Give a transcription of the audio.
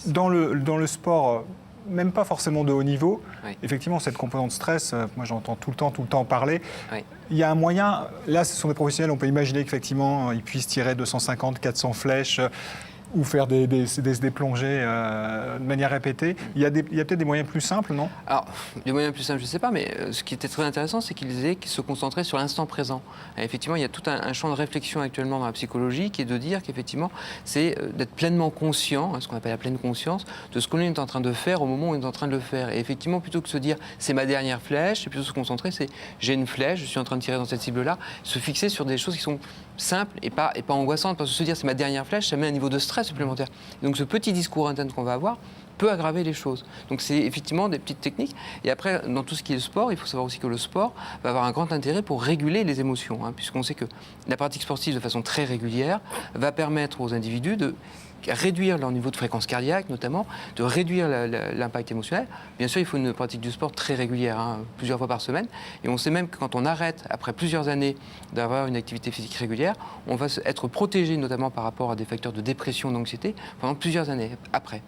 Dans le sport, même pas forcément de haut niveau, Oui. effectivement, cette composante stress, moi j'entends tout le temps parler. Oui. Il y a un moyen, là ce sont des professionnels, on peut imaginer qu'effectivement ils puissent tirer 250, 400 flèches ou faire des plongées de manière répétée. Il y a peut-être des moyens plus simples, non? Alors, les moyens plus simples, je ne sais pas, mais ce qui était très intéressant, c'est qu'ils se concentraient sur l'instant présent. Et effectivement, il y a tout un champ de réflexion actuellement dans la psychologie qui est de dire qu'effectivement, c'est d'être pleinement conscient, ce qu'on appelle la pleine conscience, de ce qu'on est en train de faire au moment où on est en train de le faire. Et effectivement, plutôt que de se dire c'est ma dernière flèche, et plutôt se concentrer, c'est j'ai une flèche, je suis en train de tirer dans cette cible-là, se fixer sur des choses qui sont simples et pas angoissantes, parce que se dire c'est ma dernière flèche, ça met un niveau de stress supplémentaire. Et donc ce petit discours interne qu'on va avoir peut aggraver les choses. Donc c'est effectivement des petites techniques. Et après, dans tout ce qui est le sport, il faut savoir aussi que le sport va avoir un grand intérêt pour réguler les émotions, puisqu'on sait que la pratique sportive de façon très régulière va permettre aux individus de réduire leur niveau de fréquence cardiaque, notamment, de réduire l'impact émotionnel. Bien sûr, il faut une pratique du sport très régulière, plusieurs fois par semaine. Et on sait même que quand on arrête, après plusieurs années, d'avoir une activité physique régulière, on va être protégé, notamment par rapport à des facteurs de dépression, d'anxiété, pendant plusieurs années après.